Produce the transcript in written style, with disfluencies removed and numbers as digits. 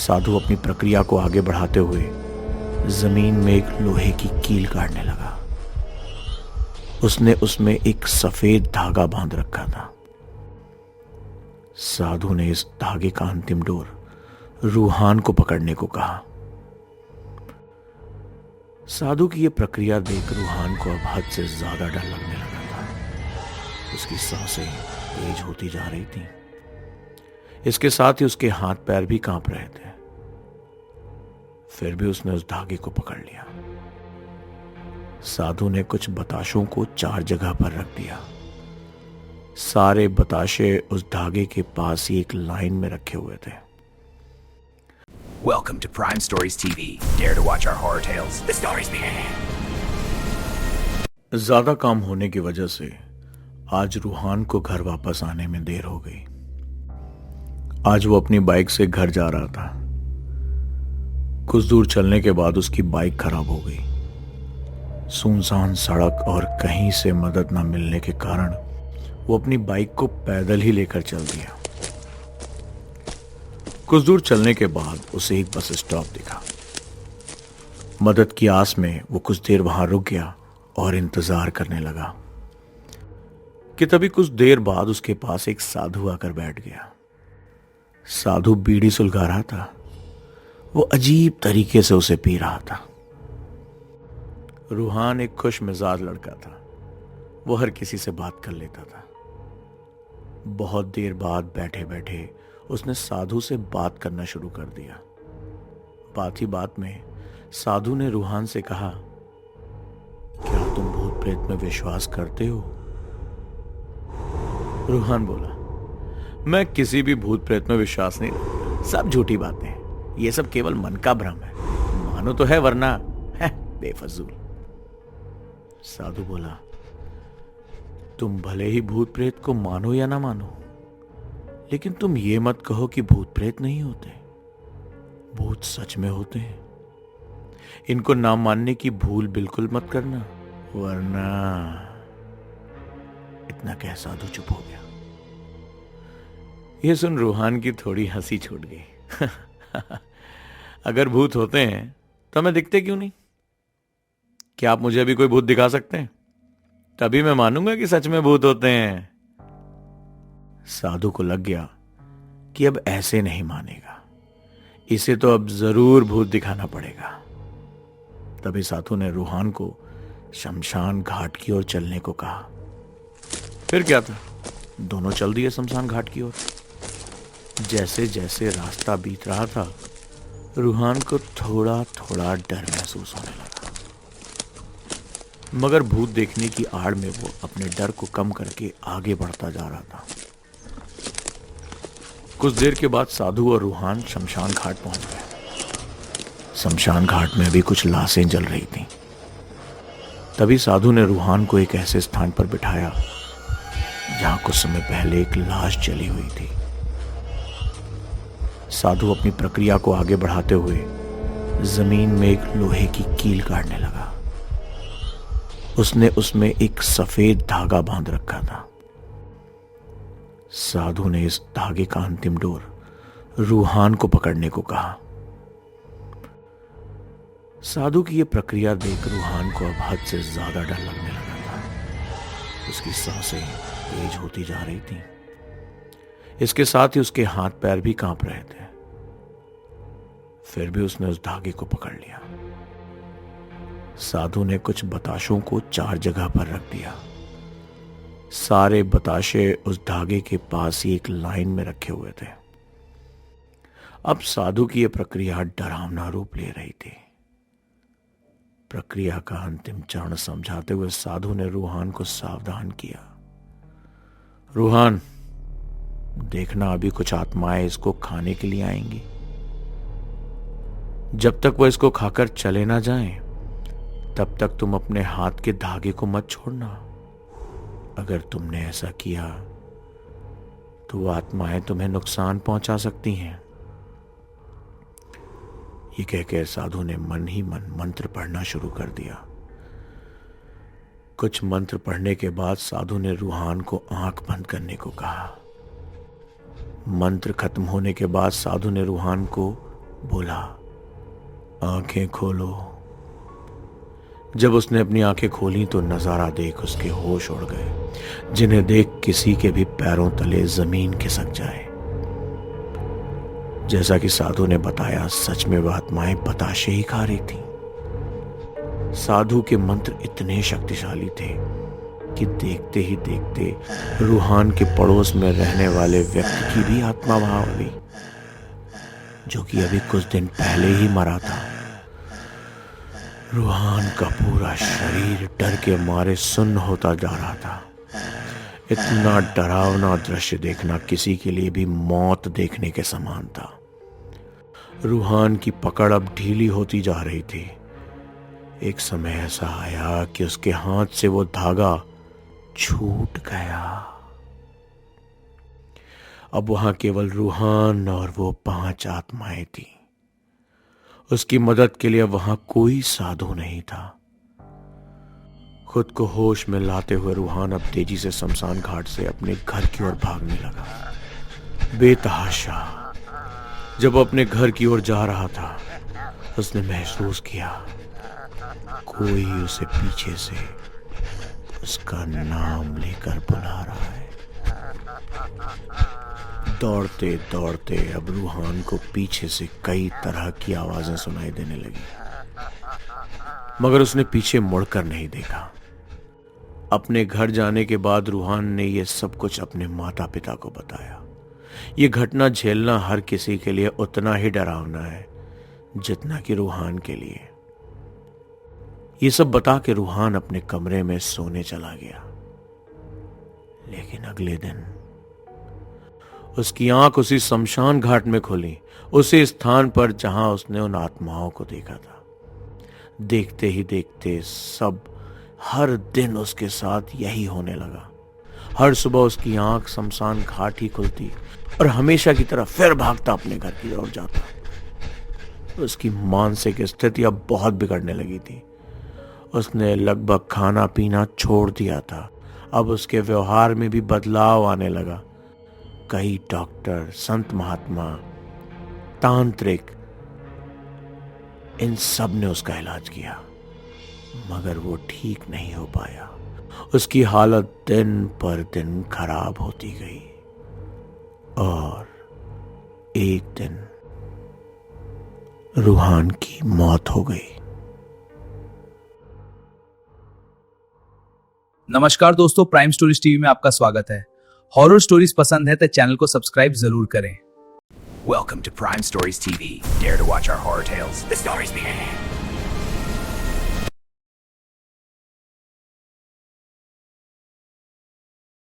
साधु अपनी प्रक्रिया को आगे बढ़ाते हुए जमीन में एक लोहे की कील काटने लगा। उसने उसमें एक सफेद धागा बांध रखा था। साधु ने इस धागे का अंतिम डोर रूहान को पकड़ने को कहा। साधु की यह प्रक्रिया देख रूहान को अब हद से ज्यादा डर लगने लगा था। उसकी सांसें तेज होती जा रही थीं। इसके साथ ही उसके हाथ पैर भी कांप रहे थे। फिर भी उसने उस धागे को पकड़ लिया। साधु ने कुछ बताशों को 4 जगह पर रख दिया। सारे बताशे उस धागे के पास ही एक लाइन में रखे हुए थे। Welcome to Prime Stories TV. Dare to watch our horror tales? The stories begin. ज्यादा काम होने की वजह से आज रूहान को घर वापस आने में देर हो गई। आज वो अपनी बाइक से घर जा रहा था। कुछ दूर चलने के बाद उसकी बाइक खराब हो गई। सुनसान सड़क और कहीं से मदद न मिलने के कारण वो अपनी बाइक को पैदल ही लेकर चल दिया। कुछ दूर चलने के बाद उसे एक बस स्टॉप दिखा। मदद की आस में वो कुछ देर वहां रुक गया और इंतजार करने लगा कि तभी कुछ देर बाद उसके पास एक साधु आकर बैठ गया। साधु बीड़ी सुलगा रहा था। वो अजीब तरीके से उसे पी रहा था। रूहान एक खुश मिजाज लड़का था। वो हर किसी से बात कर लेता था। बहुत देर बाद बैठे बैठे उसने साधु से बात करना शुरू कर दिया। बात ही बात में साधु ने रूहान से कहा, क्या तुम भूत प्रेत में विश्वास करते हो? रूहान बोला, मैं किसी भी भूत प्रेत में विश्वास नहीं रखता। सब झूठी बातें हैं। ये सब केवल मन का भ्रम है। मानो तो है, वरना है बेफजूल। साधु बोला, तुम भले ही भूत प्रेत को मानो या ना मानो, लेकिन तुम ये मत कहो कि भूत प्रेत नहीं होते। भूत सच में होते हैं। इनको ना मानने की भूल बिल्कुल मत करना, वरना। इतना कह साधु चुप हो गया। यह सुन रूहान की थोड़ी हंसी छूट गई। अगर भूत होते हैं तो हमें दिखते क्यों नहीं? क्या आप मुझे अभी कोई भूत दिखा सकते हैं? तभी मैं मानूंगा कि सच में भूत होते हैं। साधु को लग गया कि अब ऐसे नहीं मानेगा। इसे तो अब जरूर भूत दिखाना पड़ेगा। तभी साधु ने रूहान को शमशान घाट की ओर चलने को कहा। फिर क्या था, दोनों चल दिए शमशान घाट की ओर। जैसे जैसे रास्ता बीत रहा था, रूहान को थोड़ा थोड़ा डर महसूस होने लगा। मगर भूत देखने की आड़ में वो अपने डर को कम करके आगे बढ़ता जा रहा था। कुछ देर के बाद साधु और रूहान शमशान घाट पहुंच गए। शमशान घाट में भी कुछ लाशें जल रही थीं। तभी साधु ने रूहान को एक ऐसे स्थान पर बिठाया जहां कुछ समय पहले एक लाश जली हुई थी। साधु अपनी प्रक्रिया को आगे बढ़ाते हुए जमीन में एक लोहे की कील काटने लगा। उसने उसमें एक सफेद धागा बांध रखा था। साधु ने इस धागे का अंतिम डोर रूहान को पकड़ने को कहा। साधु की यह प्रक्रिया देख रूहान को अब हद से ज्यादा डर लगने लगा था। उसकी सांसें तेज होती जा रही थीं। इसके साथ ही उसके हाथ पैर भी कांप रहे थे। फिर भी उसने उस धागे को पकड़ लिया। साधु ने कुछ बताशों को 4 जगह पर रख दिया। सारे बताशे उस धागे के पास ही एक लाइन में रखे हुए थे। अब साधु की यह प्रक्रिया डरावना रूप ले रही थी। प्रक्रिया का अंतिम चरण समझाते हुए साधु ने रूहान को सावधान किया। रूहान, देखना अभी कुछ आत्माएं इसको खाने के लिए आएंगी। जब तक वो इसको खाकर चले ना जाएं, तब तक तुम अपने हाथ के धागे को मत छोड़ना। अगर तुमने ऐसा किया तो वो आत्माएं तुम्हें नुकसान पहुंचा सकती हैं। ये कहकर साधु ने मन ही मन मंत्र पढ़ना शुरू कर दिया। कुछ मंत्र पढ़ने के बाद साधु ने रूहान को आंख बंद करने को कहा। मंत्र खत्म होने के बाद साधु ने रूहान को बोला, आंखें खोलो। जब उसने अपनी आंखें खोली तो नजारा देख उसके होश उड़ गए, जिन्हें देख किसी के भी पैरों तले जमीन खिसक जाए। जैसा कि साधु ने बताया, सच में वह आत्माएं बताशे ही खा रही थी। साधु के मंत्र इतने शक्तिशाली थे कि देखते ही देखते रूहान के पड़ोस में रहने वाले व्यक्ति की भी आत्मा वहां आ गई, जो कि अभी कुछ दिन पहले ही मरा था। रूहान का पूरा शरीर डर के मारे सुन्न होता जा रहा था। इतना डरावना दृश्य देखना किसी के लिए भी मौत देखने के समान था। रूहान की पकड़ अब ढीली होती जा रही थी। एक समय ऐसा आया कि उसके हाथ से वो धागा छूट गया। अब वहां केवल रूहान और वो 5 आत्माएं थी। उसकी मदद के लिए वहां कोई साधु नहीं था। खुद को होश में लाते हुए रूहान अब तेजी से शमशान घाट से अपने घर की ओर भागने लगा। बेतहाशा जब वो अपने घर की ओर जा रहा था, उसने महसूस किया कोई उसे पीछे से उसका नाम लेकर बुला रहा है। दौड़ते दौड़ते अब रूहान को पीछे से कई तरह की आवाजें सुनाई देने लगी, मगर उसने पीछे मुड़कर नहीं देखा। अपने घर जाने के बाद रूहान ने यह सब कुछ अपने माता पिता को बताया। यह घटना झेलना हर किसी के लिए उतना ही डरावना है जितना कि रूहान के लिए। ये सब बता के रूहान अपने कमरे में सोने चला गया। लेकिन अगले दिन उसकी आंख उसी शमशान घाट में खुली, उसी स्थान पर जहां उसने उन आत्माओं को देखा था। देखते ही देखते सब हर दिन उसके साथ यही होने लगा। हर सुबह उसकी आंख शमशान घाट ही खुलती और हमेशा की तरह फिर भागता अपने घर की ओर जाता। उसकी मानसिक स्थिति अब बहुत बिगड़ने लगी थी। उसने लगभग खाना पीना छोड़ दिया था। अब उसके व्यवहार में भी बदलाव आने लगा। कई डॉक्टर, संत महात्मा, तांत्रिक, इन सब ने उसका इलाज किया, मगर वो ठीक नहीं हो पाया। उसकी हालत दिन पर दिन खराब होती गई और एक दिन रूहान की मौत हो गई। नमस्कार दोस्तों, प्राइम स्टोरीज टीवी में आपका स्वागत है। हॉरर स्टोरीज पसंद है तो चैनल को सब्सक्राइब जरूर करें। Welcome to Prime Stories TV. Dare to watch our horror tales? The stories begin.